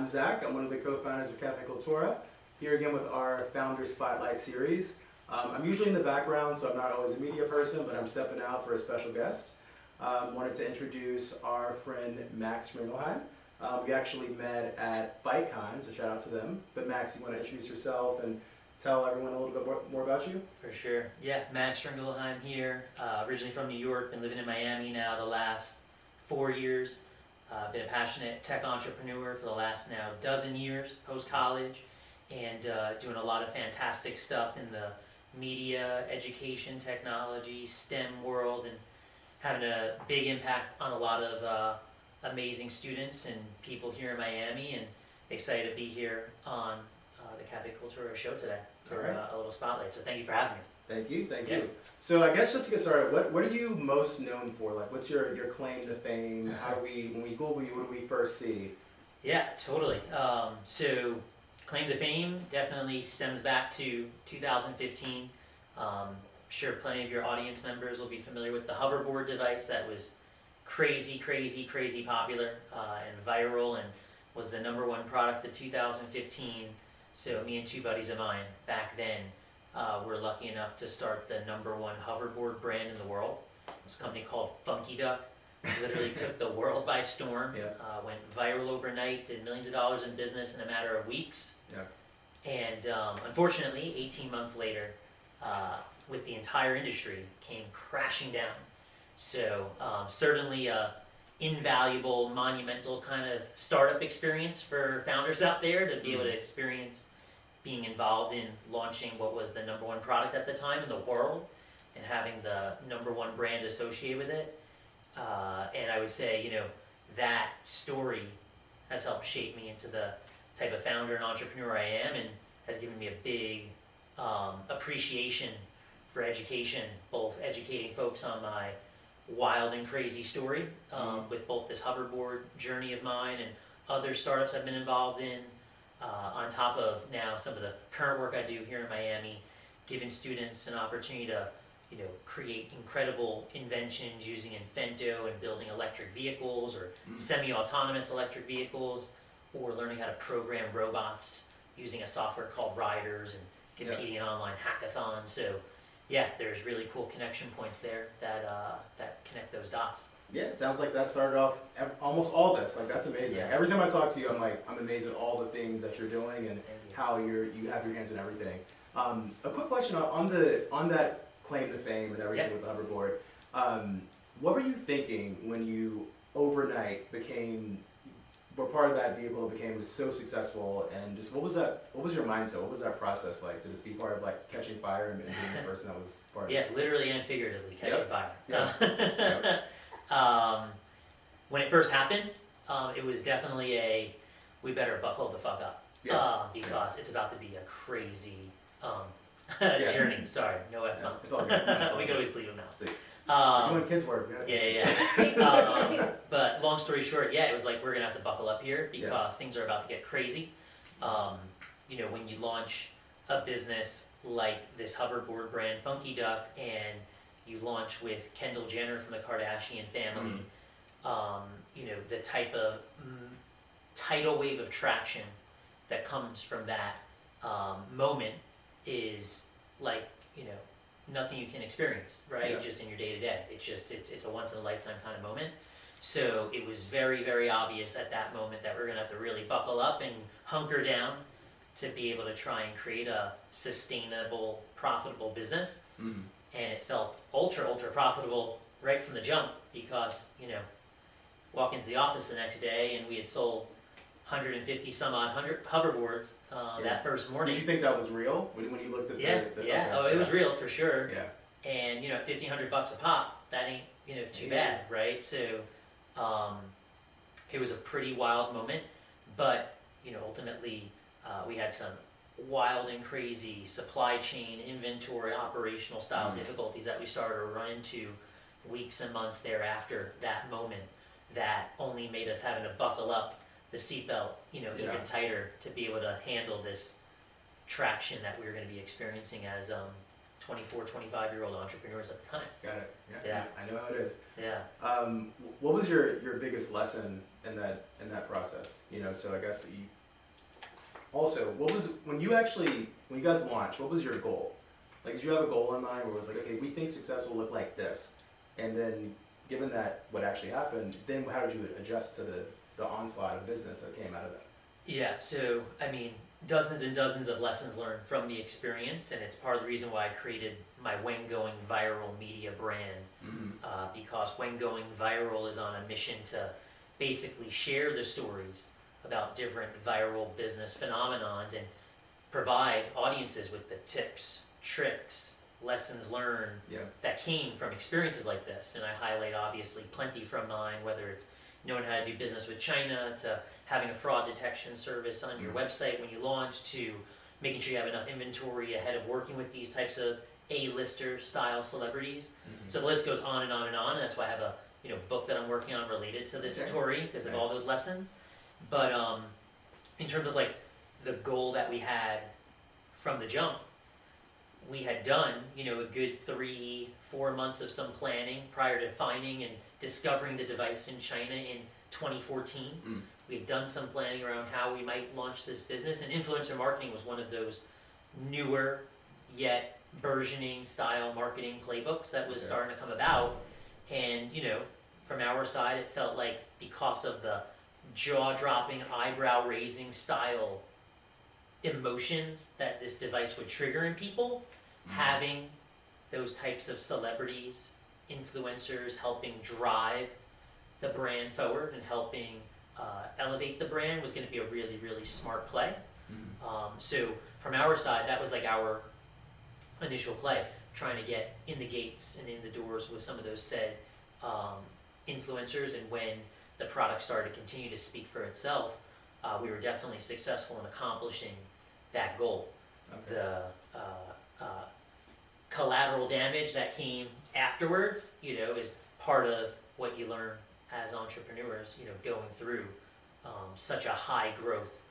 I'm Zach. I'm one of the co-founders of Cafe Cultura. Here again with our Founder Spotlight series. I'm usually in the background, so I'm not always a media person, but I'm stepping out for a special guest. Wanted to introduce our friend Max Ringelheim. We actually met at BikeCon, so shout out to them. But Max, you want to introduce yourself and tell everyone a little bit more about you? For sure. Yeah, Max Ringelheim here. Originally from New York, been living in Miami now the last 4 years. Been a passionate tech entrepreneur for the last now dozen years post-college, and doing a lot of fantastic stuff in the media, education, technology, STEM world, and having a big impact on a lot of amazing students and people here in Miami, and excited to be here on the Cafe Cultura show today for a little spotlight. So thank you for having me. Thank you. So I guess just to get started, what are you most known for? Like, what's your claim to fame? When we Google you, what do we first see? Yeah, totally. So claim to fame definitely stems back to 2015. Sure, plenty of your audience members will be familiar with the hoverboard device that was crazy popular and viral, and was the #1 product of 2015. So me and two buddies of mine back then were lucky enough to start the #1 hoverboard brand in the world. It was a company called Phunkee Duck. Literally took the world by storm. Yeah. Went viral overnight, did millions of dollars in business in a matter of weeks. Yeah. And unfortunately, 18 months later, with the entire industry, came crashing down. So certainly a invaluable, monumental kind of startup experience for founders out there to be able to experience being involved in launching what was the #1 product at the time in the world, and having the #1 brand associated with it. And I would say, that story has helped shape me into the type of founder and entrepreneur I am, and has given me a big appreciation for education, both educating folks on my wild and crazy story with both this hoverboard journey of mine and other startups I've been involved in, on top of now some of the current work I do here in Miami, giving students an opportunity to create incredible inventions using Infento and building electric vehicles or semi-autonomous electric vehicles, or learning how to program robots using a software called Riders, and competing in online hackathons. So yeah, there's really cool connection points there that connect those dots. Yeah, it sounds like that started off almost all this. Like, that's amazing. Yeah. Every time I talk to you, I'm amazed at all the things that you're doing and how you have your hands in everything. A quick question on that claim to fame and everything with the hoverboard. What were you thinking when you overnight were part of that vehicle that was so successful, and just what was your mindset? What was that process like to just be part of catching fire and being the person that was part of it? Yeah, literally and figuratively catching fire. Yeah. When it first happened, it was definitely we better buckle the fuck up, because it's about to be a crazy journey. Sorry, no F-bomb. It's all good. We can always bleed them out. You're doing kids work. But long story short, it was like, we're gonna have to buckle up here because things are about to get crazy. When you launch a business like this hoverboard brand, Phunkee Duck, and you launch with Kendall Jenner from the Kardashian family, the type of tidal wave of traction that comes from that moment is like, nothing you can experience, right? Just in your day-to-day. It's a once-in-a-lifetime kind of moment. So it was very, very obvious at that moment that we're going to have to really buckle up and hunker down to be able to try and create a sustainable, profitable business. And it felt ultra profitable right from the jump, because, walk into the office the next day and we had sold 150 some odd hoverboards that first morning. Did you think that was real when you looked at it was real for sure. Yeah. And at $1,500 a pop, that ain't too bad, right? So it was a pretty wild moment, but ultimately we had some wild and crazy supply chain, inventory, operational style difficulties that we started to run into weeks and months thereafter that moment, that only made us having to buckle up the seatbelt, even tighter to be able to handle this traction that we were going to be experiencing as 24, 25-year-old entrepreneurs at the time. Got it. Yeah. Yeah. I know how it is. Yeah. What was your biggest lesson in that process? You know, so I guess that you also, what was when you guys launched, what was your goal? Like, did you have a goal in mind where it was like, okay, we think success will look like this, and then given that what actually happened, then how did you adjust to the onslaught of business that came out of that? Yeah, so I mean, dozens and dozens of lessons learned from the experience, and it's part of the reason why I created my When Going Viral media brand, because When Going Viral is on a mission to basically share the stories about different viral business phenomenons and provide audiences with the tips, tricks, lessons learned that came from experiences like this. And I highlight obviously plenty from mine, whether it's knowing how to do business with China, to having a fraud detection service on your website when you launch, to making sure you have enough inventory ahead of working with these types of A-lister style celebrities. So the list goes on and on and on, and that's why I have a book that I'm working on related to this story because of all those lessons. But in terms of like the goal that we had from the jump, we had done a good 3-4 months of some planning prior to finding and discovering the device in China in 2014. We had done some planning around how we might launch this business, and influencer marketing was one of those newer yet burgeoning style marketing playbooks that was starting to come about. And from our side, it felt like because of the jaw-dropping, eyebrow-raising style emotions that this device would trigger in people, having those types of celebrities, influencers helping drive the brand forward and helping elevate the brand was going to be a really, really smart play. So from our side, that was like our initial play, trying to get in the gates and in the doors with some of those said influencers. And when the product started to continue to speak for itself, we were definitely successful in accomplishing that goal. The collateral damage that came afterwards, is part of what you learn as entrepreneurs, going through such a high growth,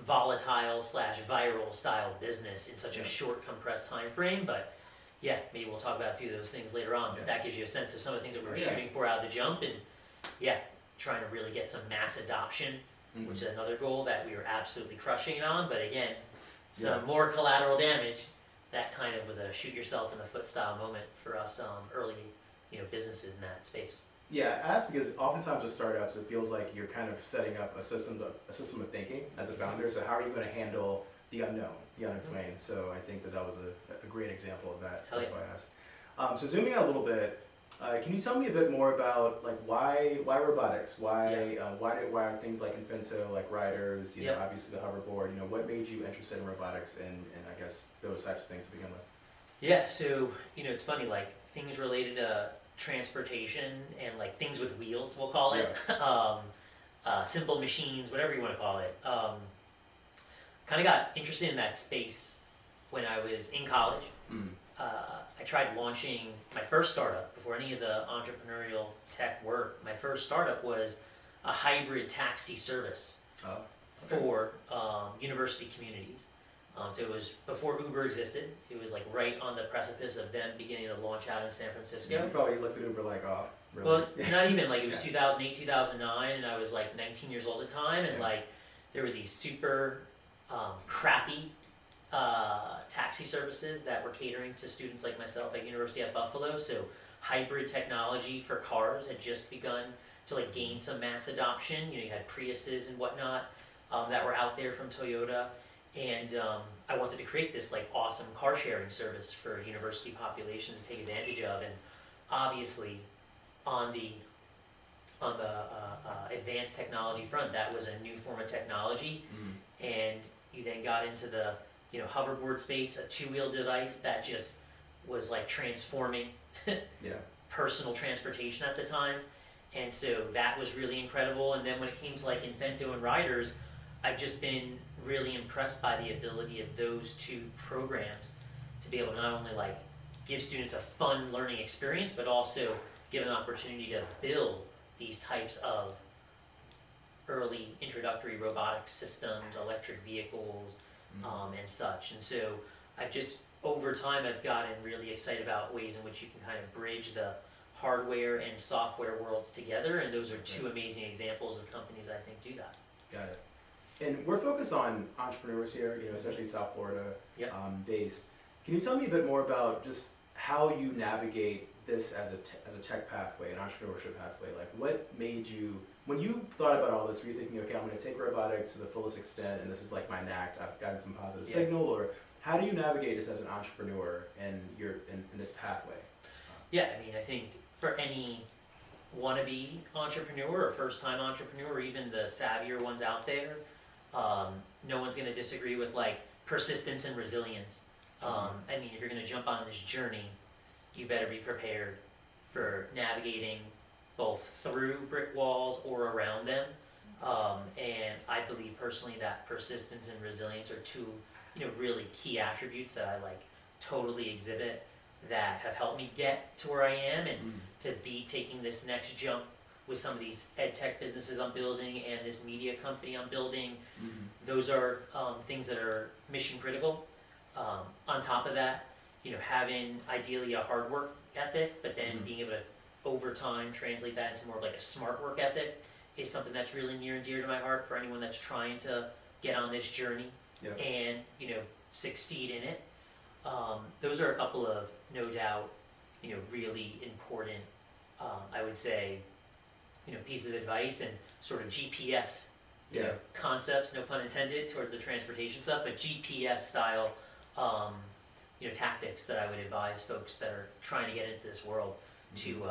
volatile / viral style business in such a short compressed time frame. But yeah, maybe we'll talk about a few of those things later on. But that gives you a sense of some of the things that we were shooting for out of the jump, and trying to really get some mass adoption, which is another goal that we were absolutely crushing it on. But again, some more collateral damage. That kind of was a shoot yourself in the foot style moment for us early, businesses in that space. Yeah, I ask because oftentimes with startups, it feels like you're kind of setting up a system of thinking as a founder. So how are you going to handle the unknown, the unexplained? So I think that was a great example of that. That's why I asked. So zooming out a little bit, can you tell me a bit more about like why robotics? Why things like Infento, like Riders? Obviously the hoverboard. What made you interested in robotics and I guess those types of things to begin with? Yeah, so it's funny, like things related to transportation and like things with wheels, we'll call it, simple machines, whatever you want to call it. Kind of got interested in that space when I was in college. I tried launching my first startup before any of the entrepreneurial tech work. My first startup was a hybrid taxi service for university communities. So it was before Uber existed. It was like right on the precipice of them beginning to launch out in San Francisco. You probably looked at Uber like, oh, really? Well, not even, like it was 2008, 2009, and I was like 19 years old at the time, and like there were these super crappy taxi services that were catering to students like myself at University at Buffalo. So hybrid technology for cars had just begun to like gain some mass adoption. You had Priuses and whatnot that were out there from Toyota. And I wanted to create this like awesome car sharing service for university populations to take advantage of. And obviously, on the advanced technology front, that was a new form of technology. And you then got into the hoverboard space, a 2-wheel device that just was like transforming personal transportation at the time. And so that was really incredible. And then when it came to like Infento and Riders, I've just been really impressed by the ability of those two programs to be able to not only like give students a fun learning experience, but also give an opportunity to build these types of early introductory robotic systems, electric vehicles, and such. And so I've just over time I've gotten really excited about ways in which you can kind of bridge the hardware and software worlds together, and those are two amazing examples of companies I think do that. Got it. And we're focused on entrepreneurs here, especially South Florida based. Can you tell me a bit more about just how you navigate this as a tech pathway, an entrepreneurship pathway? Like, what made you, when you thought about all this, were you thinking, okay, I'm going to take robotics to the fullest extent, and this is like my knack, I've gotten some positive signal, or how do you navigate this as an entrepreneur and you're in this pathway? Yeah, I mean, I think for any wannabe entrepreneur or first-time entrepreneur, or even the savvier ones out there, no one's going to disagree with like persistence and resilience. I mean, if you're going to jump on this journey, you better be prepared for navigating both through brick walls or around them. And I believe personally that persistence and resilience are two, really key attributes that I like totally exhibit, that have helped me get to where I am and to be taking this next jump with some of these ed tech businesses I'm building and this media company I'm building. Those are things that are mission critical. On top of that, having ideally a hard work ethic, but then being able to over time translate that into more of like a smart work ethic is something that's really near and dear to my heart for anyone that's trying to get on this journey and succeed in it. Those are a couple of, no doubt, really important, I would say, pieces of advice and sort of GPS, concepts, no pun intended, towards the transportation stuff, but GPS style, tactics that I would advise folks that are trying to get into this world to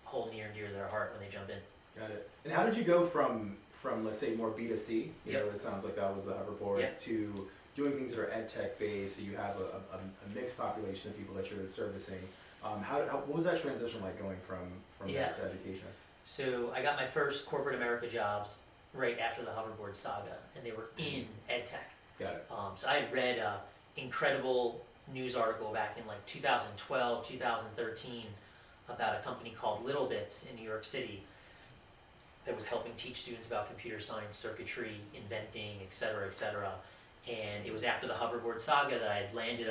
hold near and dear to their heart when they jump in. Got it. And how did you go from let's say more B2C, it sounds like that was the hoverboard, to doing things that are ed tech based, so you have a mixed population of people that you're servicing. What was that transition like going from that to education? So I got my first corporate America jobs right after the hoverboard saga, and they were in ed tech. Got it. So I had read an incredible news article back in like 2012, 2013 about a company called Little Bits in New York City that was helping teach students about computer science, circuitry, inventing, et cetera, et cetera. And it was after the hoverboard saga that I had landed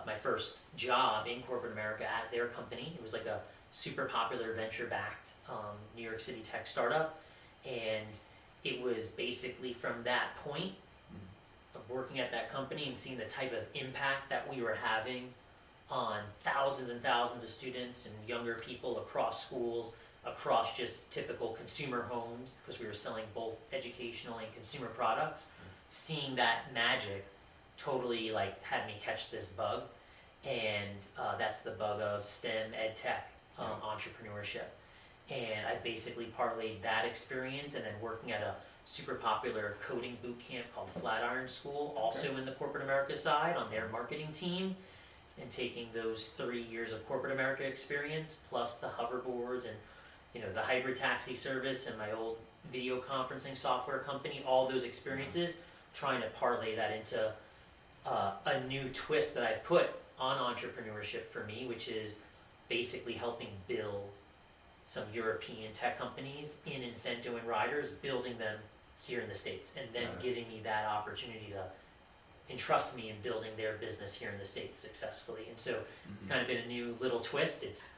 my first job in corporate America at their company. It was like a super popular venture-backed New York City tech startup. And it was basically from that point of working at that company and seeing the type of impact that we were having on thousands and thousands of students and younger people across schools, across just typical consumer homes, because we were selling both educational and consumer products. Seeing that magic totally had me catch this bug, and that's the bug of STEM ed tech entrepreneurship. And I basically parlayed that experience and then working at a super popular coding boot camp called Flatiron School, also in the corporate America side on their marketing team, and taking those 3 years of corporate America experience plus the hoverboards and the hybrid taxi service and my old video conferencing software company, all those experiences, trying to parlay that into a new twist that I put on entrepreneurship for me, which is basically helping build some European tech companies in Infento and Riders, building them here in the States, and then giving me that opportunity to entrust me in building their business here in the States successfully. And so it's kind of been a new little twist. It's,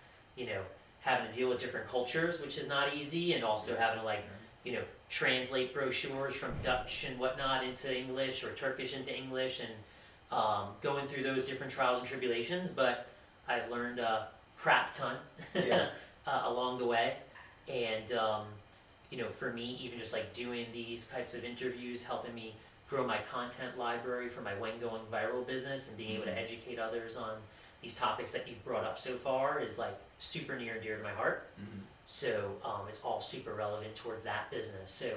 having to deal with different cultures, which is not easy, and also having to translate brochures from Dutch and whatnot into English or Turkish into English, and going through those different trials and tribulations. But I've learned a crap ton along the way. And, for me, even just doing these types of interviews, helping me grow my content library for my When Going Viral business and being able to educate others on these topics that you've brought up so far is super near and dear to my heart. So it's all super relevant towards that business. So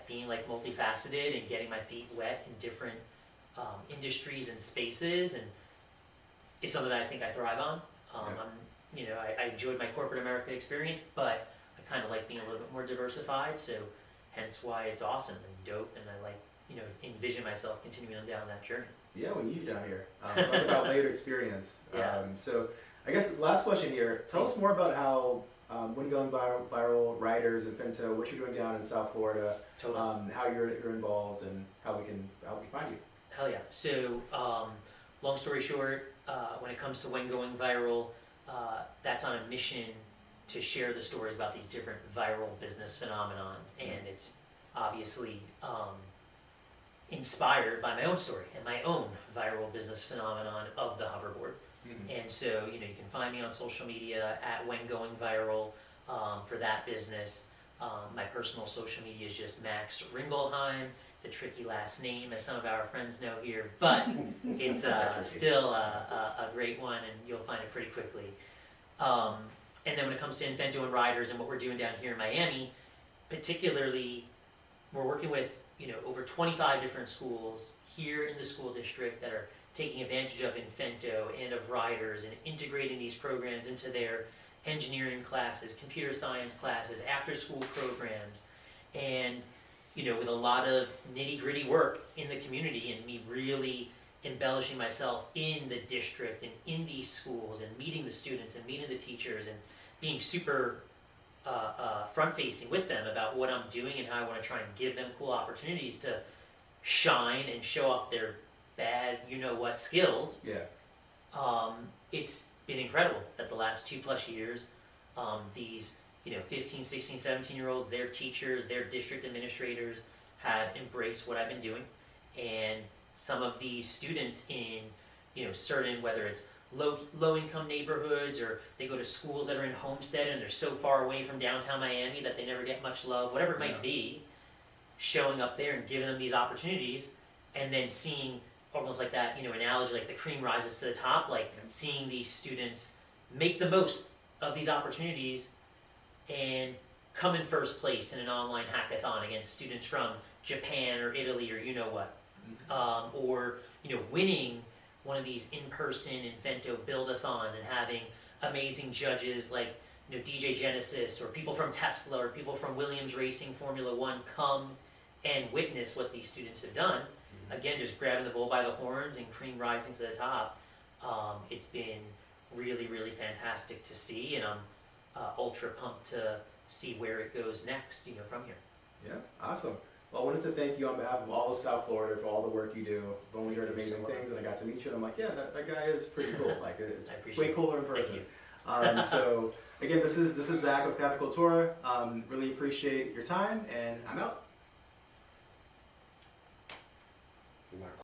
being multifaceted and getting my feet wet in different industries and spaces, and is something that I think I thrive on. I enjoyed my corporate America experience, but I kind of like being a little bit more diversified. So hence why it's awesome and dope, and I envision myself continuing on down that journey. Yeah, we need you down here. Talk about layered experience. So I guess last question here. Tell us more about how When Going Viral, Riders, Infento, what you're doing down in South Florida, how you're involved, and how we can find you. Hell yeah. So long story short, when it comes to When Going Viral, that's on a mission to share the stories about these different viral business phenomenons, and it's obviously inspired by my own story and my own viral business phenomenon of the hoverboard. And so, you can find me on social media at When Going Viral for that business. My personal social media is just Max Ringelheim. It's a tricky last name, as some of our friends know here, but it's still a great one, and you'll find it pretty quickly. And then when it comes to Infento and Riders and what we're doing down here in Miami, particularly, we're working with over 25 different schools here in the school district that are taking advantage of Infento and of Riders and integrating these programs into their engineering classes, computer science classes, after-school programs, and with a lot of nitty-gritty work in the community and me really embellishing myself in the district and in these schools and meeting the students and meeting the teachers and being super front-facing with them about what I'm doing and how I want to try and give them cool opportunities to shine and show off their bad you-know-what skills. Yeah. It's been incredible that the last 2+ years, these 15, 16, 17-year-olds, their teachers, their district administrators have embraced what I've been doing, and some of these students in certain, whether it's low income neighborhoods or they go to schools that are in Homestead and they're so far away from downtown Miami that they never get much love, whatever it might be, showing up there and giving them these opportunities, and then seeing almost like that analogy, like the cream rises to the top, like seeing these students make the most of these opportunities and come in first place in an online hackathon against students from Japan or Italy or what. Or winning one of these in-person Infento build-a-thons and having amazing judges like DJ Genesis or people from Tesla or people from Williams Racing Formula One come and witness what these students have done. Again, just grabbing the bull by the horns and cream rising to the top. It's been really, really fantastic to see, and I'm ultra pumped to see where it goes next, from here. Yeah, awesome. Well, I wanted to thank you on behalf of all of South Florida for all the work you do. I've only heard amazing things, and I got to meet you, and I'm like, yeah, that guy is pretty cool. Like, it's way cooler in person. So, again, this is Zach with Cultura. Really appreciate your time, and I'm out.